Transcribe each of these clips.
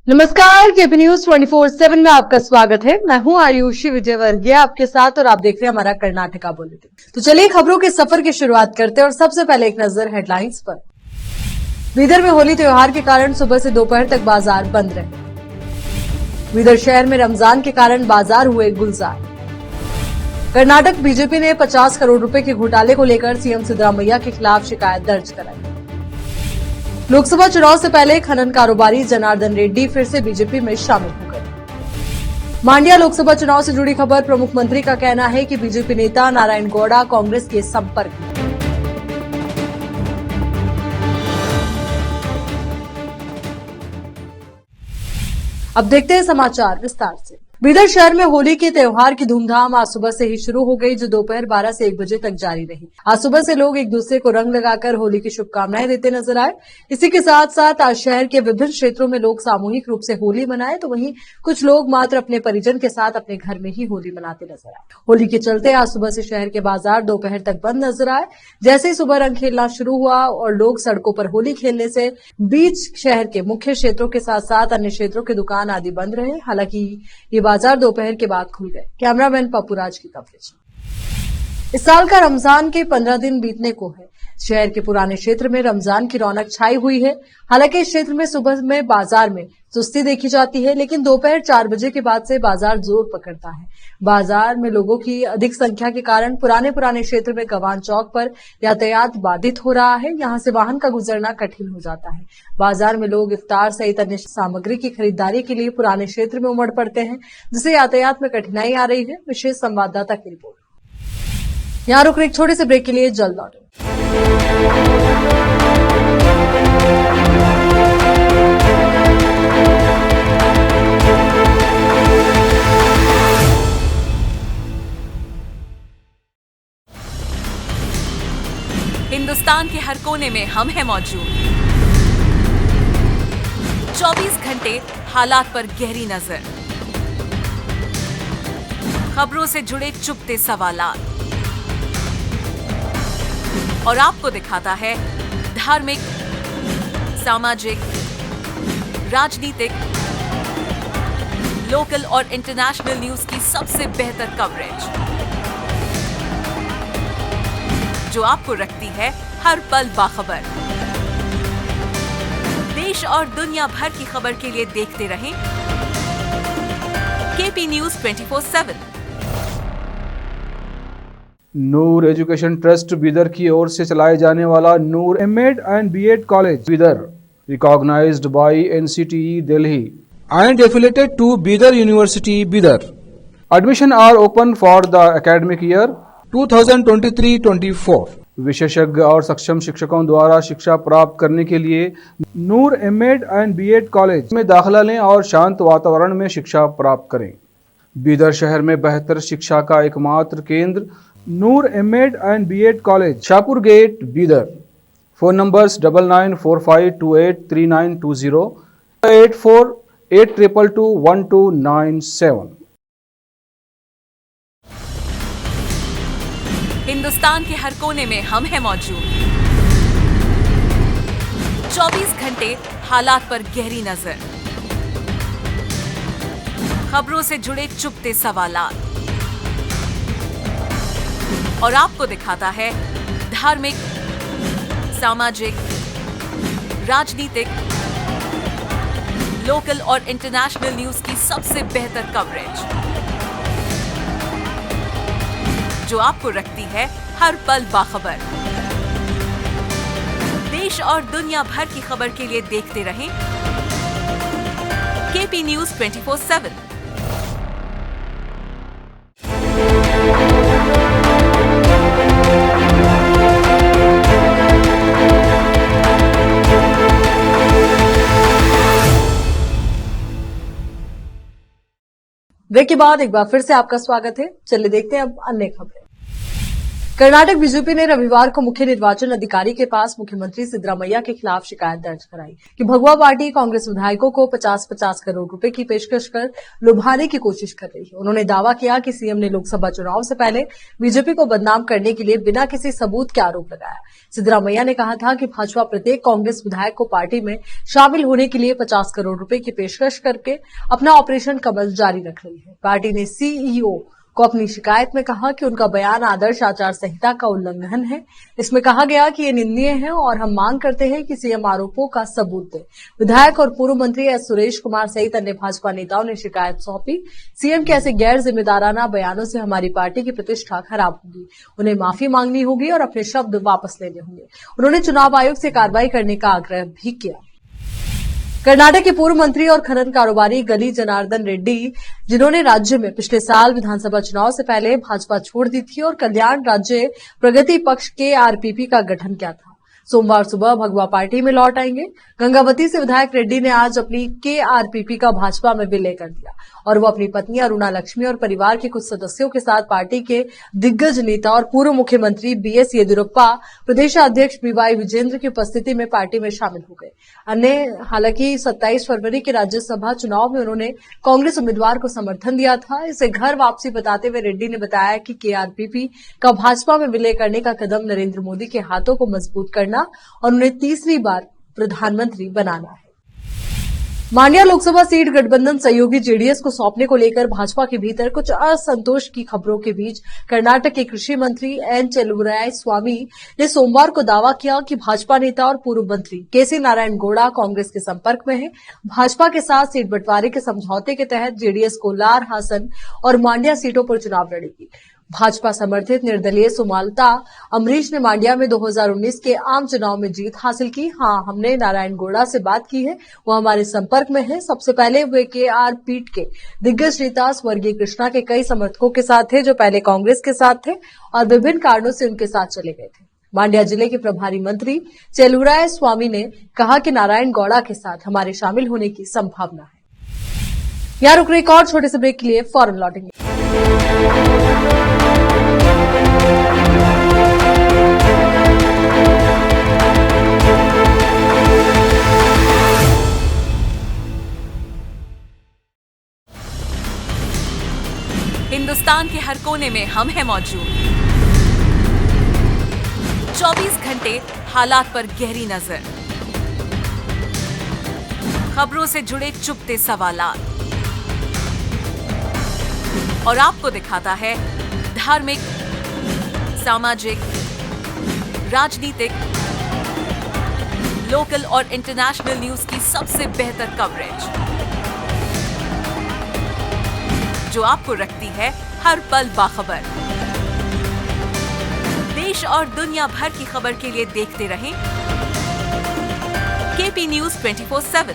नमस्कार, KP news 24/7 में आपका स्वागत है। मैं हूं आयुषी विजयवर्गीय आपके साथ और आप देख रहे हैं हमारा कर्नाटका बुलेटिन। तो चलिए खबरों के सफर की शुरुआत करते हैं और सबसे पहले एक नजर हेडलाइंस पर। बीदर में होली त्योहार के कारण सुबह से दोपहर तक बाजार बंद रहे। बीदर शहर में रमजान के कारण बाजार हुए गुलजार। कर्नाटक बीजेपी ने 50 करोड़ रुपए के घोटाले को लेकर सीएम सिद्धरामैया के खिलाफ शिकायत दर्ज कराई। लोकसभा चुनाव से पहले खनन कारोबारी जनार्दन रेड्डी फिर से बीजेपी में शामिल हो गए। मांड्या लोकसभा चुनाव से जुड़ी खबर, प्रमुख मंत्री का कहना है कि बीजेपी नेता नारायण गौड़ा कांग्रेस के संपर्क में। अब देखते हैं समाचार विस्तार से। बीदर शहर में होली के त्योहार की धूमधाम आज सुबह से ही शुरू हो गई, जो दोपहर 12 से 1 बजे तक जारी रही। आज सुबह से लोग एक दूसरे को रंग लगाकर होली की शुभकामनाएं देते नजर आए। इसी के साथ साथ आज शहर के विभिन्न क्षेत्रों में लोग सामूहिक रूप से होली मनाए, तो वहीं कुछ लोग मात्र अपने परिजन के साथ अपने घर में ही होली मनाते नजर आए। होली के चलते आज सुबह से शहर के बाजार दोपहर तक बंद नजर आए। जैसे ही सुबह रंग खेलना शुरू हुआ और लोग सड़कों पर होली खेलने से बीच शहर के मुख्य क्षेत्रों के साथ साथ अन्य क्षेत्रों के दुकान आदि बंद रहे। हालांकि ये बाजार दोपहर के बाद खुल गए। कैमरामैन पप्पूराज की कवरेज। इस साल का रमजान के 15 दिन बीतने को है। शहर के पुराने क्षेत्र में रमजान की रौनक छाई हुई है। हालांकि इस क्षेत्र में सुबह में बाजार में सुस्ती देखी जाती है, लेकिन दोपहर 4 बजे के बाद से बाजार जोर पकड़ता है। बाजार में लोगों की अधिक संख्या के कारण पुराने क्षेत्र में गवान चौक पर यातायात बाधित हो रहा है। यहां से वाहन का गुजरना कठिन हो जाता है। बाजार में लोग इफ्तार सहित अन्य सामग्री की खरीदारी के लिए पुराने क्षेत्र में उमड़ पड़ते हैं, जिससे यातायात में कठिनाई आ रही है। विशेष संवाददाता की रिपोर्ट। यहां रुक एक छोटे से ब्रेक के लिए जल्द लौटें। हिंदुस्तान के हर कोने में हम हैं मौजूद। 24 घंटे हालात पर गहरी नजर, खबरों से जुड़े चुपते सवालात और आपको दिखाता है धार्मिक, सामाजिक, राजनीतिक, लोकल और इंटरनेशनल न्यूज की सबसे बेहतर कवरेज, जो आपको रखती है हर पल बाखबर। देश और दुनिया भर की खबर के लिए देखते रहें KP news 24/7। Noor education trust Bidar की ओर से चलाए जाने वाला Noor MEd and BEd college Bidar, recognised by NCTE Delhi and affiliated to Bidar University, Bidar. Admission are open for the academic year 2023-24. विशेषज्ञ और सक्षम शिक्षकों द्वारा शिक्षा प्राप्त करने के लिए नूर एमएड एंड बीएड कॉलेज में दाखिला लें और शांत वातावरण में शिक्षा प्राप्त करें। बीदर शहर में बेहतर शिक्षा का एकमात्र केंद्र Noor MEd and BEd college, Shahpur gate, Bidar. Phone numbers 9945283920, 8482221297। Hindustan के हर कोने में हम हैं मौजूद। 24 घंटे हालात पर गहरी नजर, खबरों से जुड़े चुपते सवालात और आपको दिखाता है धार्मिक, सामाजिक, राजनीतिक, लोकल और इंटरनेशनल न्यूज की सबसे बेहतर कवरेज, जो आपको रखती है हर पल बाखबर। देश और दुनिया भर की खबर के लिए देखते रहें केपी न्यूज 24/7। ब्रेक के बाद एक बार फिर से आपका स्वागत है। चलिए देखते हैं अब अन्य खबरें। कर्नाटक बीजेपी ने रविवार को मुख्य निर्वाचन अधिकारी के पास मुख्यमंत्री सिद्धरामैया के खिलाफ शिकायत दर्ज कराई कि भगवा पार्टी कांग्रेस विधायकों को 50-50 करोड़ रुपए की पेशकश कर लुभाने की कोशिश कर रही है। उन्होंने दावा किया कि सीएम ने लोकसभा चुनाव से पहले बीजेपी को बदनाम करने के लिए बिना किसी सबूत के आरोप लगाया। सिद्धरामैया ने कहा था कि भाजपा प्रत्येक कांग्रेस विधायक को पार्टी में शामिल होने के लिए 50 करोड़ रुपए की पेशकश करके अपना ऑपरेशन कमल जारी रख रही है। पार्टी ने सीईओ को अपनी शिकायत में कहा कि उनका बयान आदर्श आचार संहिता का उल्लंघन है। इसमें कहा गया कि ये निंदनीय है और हम मांग करते हैं कि सीएम आरोपों का सबूत दे। विधायक और पूर्व मंत्री एस सुरेश कुमार सहित अन्य भाजपा नेताओं ने शिकायत सौंपी। सीएम के ऐसे गैर जिम्मेदाराना बयानों से हमारी पार्टी की प्रतिष्ठा खराब होगी। उन्हें माफी मांगनी होगी और अपने शब्द वापस लेने होंगे। उन्होंने चुनाव आयोग से कार्रवाई करने का आग्रह भी किया। कर्नाटक के पूर्व मंत्री और खनन कारोबारी गली जनार्दन रेड्डी, जिन्होंने राज्य में पिछले साल विधानसभा चुनाव से पहले भाजपा छोड़ दी थी और कल्याण राज्य प्रगति पक्ष के आरपीपी का गठन किया था, सोमवार सुबह भगवा पार्टी में लौट आएंगे। गंगावती से विधायक रेड्डी ने आज अपनी केआरपीपी का भाजपा में विलय कर दिया और वो अपनी पत्नी अरुणा लक्ष्मी और परिवार के कुछ सदस्यों के साथ पार्टी के दिग्गज नेता और पूर्व मुख्यमंत्री बीएस येदियुरप्पा, प्रदेश अध्यक्ष बीवाई विजेंद्र की उपस्थिति में पार्टी में शामिल हो गए। अन्य हालांकि 27 फरवरी के राज्यसभा चुनाव में उन्होंने कांग्रेस उम्मीदवार को समर्थन दिया था। इसे घर वापसी बताते हुए रेड्डी ने बताया कि केआरपीपी का भाजपा में विलय करने का कदम नरेंद्र मोदी के हाथों को मजबूत करना और उन्हें तीसरी बार प्रधानमंत्री बनाना है। मांड्या लोकसभा सीट गठबंधन सहयोगी जेडीएस को सौंपने को लेकर भाजपा के भीतर कुछ असंतोष की खबरों के बीच कर्नाटक के कृषि मंत्री एन चलुवराय स्वामी ने सोमवार को दावा किया कि भाजपा नेता और पूर्व मंत्री केसी नारायण गौड़ा कांग्रेस के संपर्क में है। भाजपा के साथ सीट बंटवारे के समझौते के तहत जेडीएस कोलार, हासन और मांड्या सीटों पर चुनाव लड़ेगी। भाजपा समर्थित निर्दलीय सुमालता अमरीश ने मांड्या में 2019 के आम चुनाव में जीत हासिल की। हां, हमने नारायण गौड़ा से बात की है, वो हमारे संपर्क में है। सबसे पहले वे केआर पीठ के दिग्गज नेता स्वर्गीय कृष्णा के कई समर्थकों के साथ थे जो पहले कांग्रेस के साथ थे और विभिन्न कारणों से उनके साथ चले गए थे। मांड्या जिले के प्रभारी मंत्री चेलुराय स्वामी ने कहा कि नारायण गौड़ा के साथ हमारे शामिल होने की संभावना है। यहाँ रुक रहे एक और छोटे से ब्रेक के लिए फौरन लौटेंगे। हिंदुस्तान के हर कोने में हम हैं मौजूद। 24 घंटे हालात पर गहरी नजर, खबरों से जुड़े चुपते सवालात और आपको दिखाता है धार्मिक, सामाजिक, राजनीतिक, लोकल और इंटरनेशनल न्यूज की सबसे बेहतर कवरेज जो आपको रखती है हर पल बाखबर। देश और दुनिया भर की खबर के लिए देखते रहें KP news 24/7।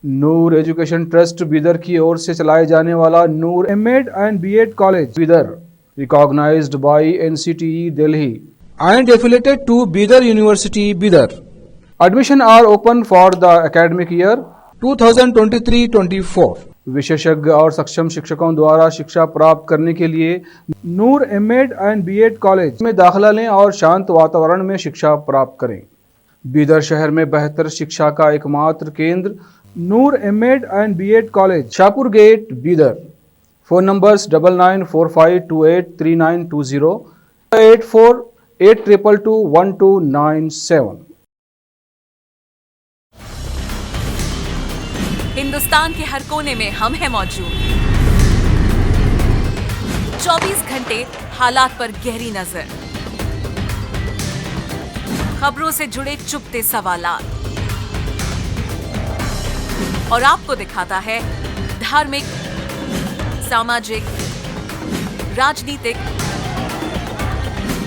Noor education trust Bidar की ओर से चलाए जाने वाला Noor MEd and BEd college Bidar, recognised by NCTE Delhi and affiliated to Bidar University, Bidar. Admission are open for the academic year 2023-24. विशेषज्ञ और सक्षम शिक्षकों द्वारा शिक्षा प्राप्त करने के लिए नूर एमएड एंड बीएड कॉलेज में दाखिला लें और शांत वातावरण में शिक्षा प्राप्त करें। बीदर शहर में बेहतर शिक्षा का एकमात्र केंद्र Noor MEd and BEd college, Shahpur gate, Bidar. Phone numbers 9945283920, 8482221297। Hindustan के हर कोने में हम हैं मौजूद। 24 घंटे हालात पर गहरी नजर, खबरों से जुड़े चुपते सवालात और आपको दिखाता है धार्मिक, सामाजिक, राजनीतिक,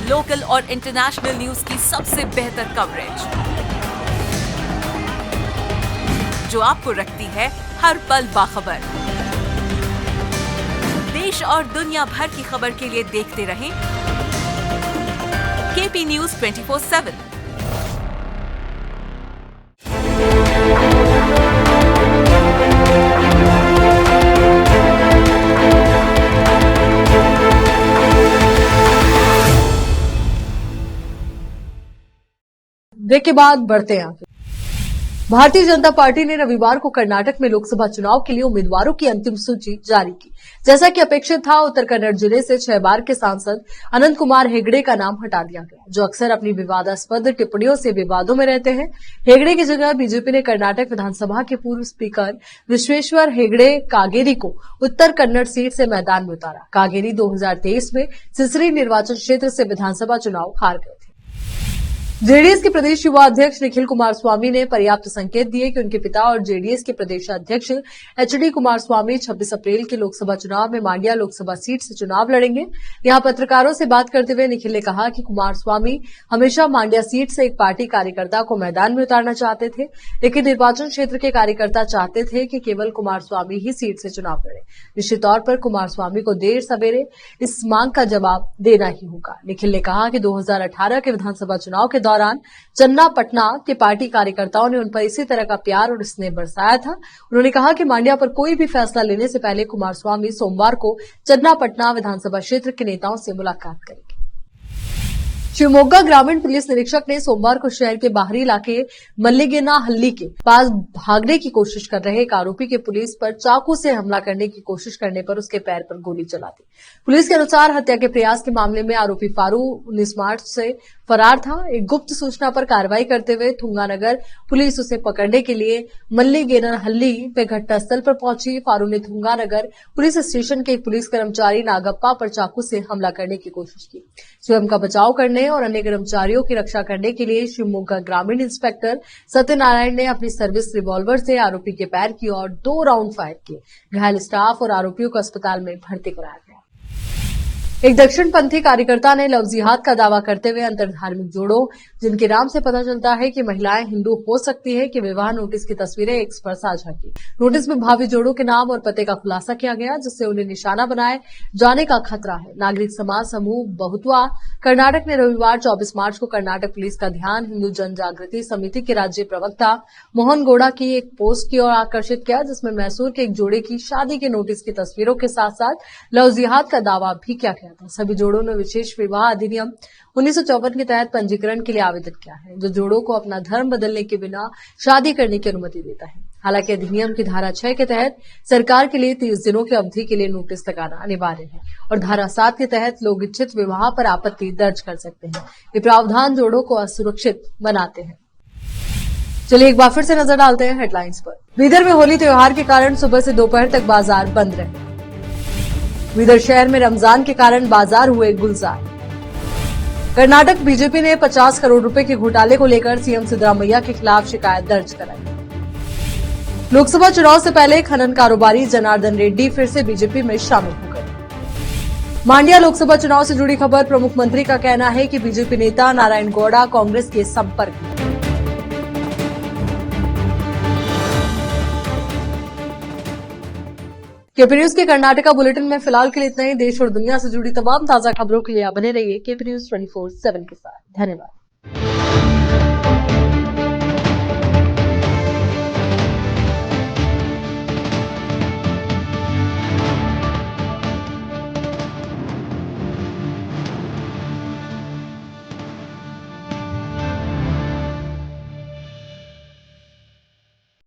लोकल और इंटरनेशनल न्यूज की सबसे बेहतर कवरेज जो आपको रखती है हर पल बाखबर। देश और दुनिया भर की खबर के लिए देखते रहें केपी न्यूज 24/7। ब्रेक के बाद बढ़ते हैं आगे। भारतीय जनता पार्टी ने रविवार को कर्नाटक में लोकसभा चुनाव के लिए उम्मीदवारों की अंतिम सूची जारी की। जैसा कि अपेक्षित था, उत्तर कन्नड़ जिले से 6 बार के सांसद अनंत कुमार हेगड़े का नाम हटा दिया गया, जो अक्सर अपनी विवादास्पद टिप्पणियों से विवादों में रहते हैं। हेगड़े की जगह बीजेपी ने कर्नाटक विधानसभा के पूर्व स्पीकर विश्वेश्वर हेगड़े कागेरी को उत्तर कन्नड़ सीट से मैदान में उतारा। कागेरी 2023 में सिसरी निर्वाचन क्षेत्र से विधानसभा चुनाव हार गए थे। जेडीएस के प्रदेश युवा अध्यक्ष निखिल कुमारस्वामी ने पर्याप्त संकेत दिए कि उनके पिता और जेडीएस के प्रदेश अध्यक्ष एचडी कुमारस्वामी 26 अप्रैल के लोकसभा चुनाव में मांड्या लोकसभा सीट से चुनाव लड़ेंगे। यहां पत्रकारों से बात करते हुए निखिल ने कहा कि कुमारस्वामी हमेशा मांड्या सीट से एक पार्टी कार्यकर्ता को मैदान में उतारना चाहते थे, लेकिन निर्वाचन क्षेत्र के कार्यकर्ता चाहते थे कि केवल कुमारस्वामी ही सीट से चुनाव लड़े। निश्चित तौर पर कुमारस्वामी को देर सवेरे इस मांग का जवाब देना ही होगा। निखिल ने कहा कि 2018 के विधानसभा चुनाव के दौरान चन्नापटना के पार्टी कार्यकर्ताओं ने उन पर इसी तरह का प्यार और स्नेह बरसाया था। उन्होंने कहा कि मांड्या पर कोई भी फैसला लेने से पहले कुमारस्वामी सोमवार को चन्नापटना विधानसभा क्षेत्र के नेताओं से मुलाकात करेंगे। शिवमोगा ग्रामीण पुलिस निरीक्षक ने सोमवार को शहर के बाहरी इलाके मल्लिगेनाहल्ली के पास भागने की कोशिश कर रहे एक आरोपी के पुलिस पर चाकू से हमला करने की कोशिश करने पर उसके पैर पर गोली चला दी। पुलिस के अनुसार हत्या के प्रयास के मामले में आरोपी फारू 19 मार्च से फरार था। एक गुप्त सूचना पर कार्रवाई करते हुए थुंगानगर पुलिस उसे पकड़ने के लिए मल्लिगेनाहल्ली पे घटनास्थल पर पहुंची। फारू ने थुंगानगर पुलिस स्टेशन के एक पुलिस कर्मचारी नागप्पा पर चाकू से हमला करने की कोशिश की। स्वयं का बचाव करने और अन्य कर्मचारियों की रक्षा करने के लिए शिवमोगा ग्रामीण इंस्पेक्टर सत्यनारायण ने अपनी सर्विस रिवॉल्वर से आरोपी के पैर की ओर 2 राउंड फायर किए। घायल स्टाफ और आरोपियों को अस्पताल में भर्ती कराया गया। एक दक्षिणपंथी कार्यकर्ता ने लव जिहाद का दावा करते हुए अंतरधार्मिक जोड़ों, जिनके नाम से पता चलता है कि महिलाएं हिंदू हो सकती है, कि विवाह नोटिस की तस्वीरें एक्स पर साझा की। नोटिस में भावी जोड़ों के नाम और पते का खुलासा किया गया, जिससे उन्हें निशाना बनाए जाने का खतरा है। नागरिक समाज समूह बहुत्वा कर्नाटक ने रविवार 24 मार्च को कर्नाटक पुलिस का ध्यान हिंदू जन जागृति समिति के राज्य प्रवक्ता मोहन गौड़ा की एक पोस्ट की ओर आकर्षित किया, जिसमें मैसूर के एक जोड़े की शादी के नोटिस की तस्वीरों के साथ साथ लव जिहाद का दावा भी किया गया था। सभी जोड़ों ने विशेष विवाह अधिनियम 1954 के तहत पंजीकरण के लिए आवेदन किया है, जो जोड़ों को अपना धर्म बदलने के बिना शादी करने की अनुमति देता है। हालांकि अधिनियम की धारा 6 के तहत सरकार के लिए 30 दिनों की अवधि के लिए नोटिस लगाना अनिवार्य है और धारा 7 के तहत लोग इच्छित विवाह पर आपत्ति दर्ज कर सकते हैं। ये प्रावधान जोड़ों को असुरक्षित बनाते हैं। चलिए एक बार फिर से नजर डालते हैं हेडलाइंस पर। बीदर में होली त्योहार के कारण सुबह से दोपहर तक बाजार बंद रहे। बीदर शहर में रमजान के कारण बाजार हुए गुलजार। कर्नाटक बीजेपी ने 50 करोड़ रुपए के घोटाले को लेकर सीएम सिद्धरामैया के खिलाफ शिकायत दर्ज कराई। लोकसभा चुनाव से पहले खनन कारोबारी जनार्दन रेड्डी फिर से बीजेपी में शामिल हो गए। मांड्या लोकसभा चुनाव से जुड़ी खबर, प्रमुख मंत्री का कहना है कि बीजेपी नेता नारायण गौड़ा कांग्रेस के संपर्क में। केपी न्यूज के कर्नाटका बुलेटिन में फिलहाल के लिए इतना ही। देश और दुनिया से जुड़ी तमाम ताजा खबरों के लिए आप बने रहिए केपी न्यूज 24/7 के साथ। धन्यवाद।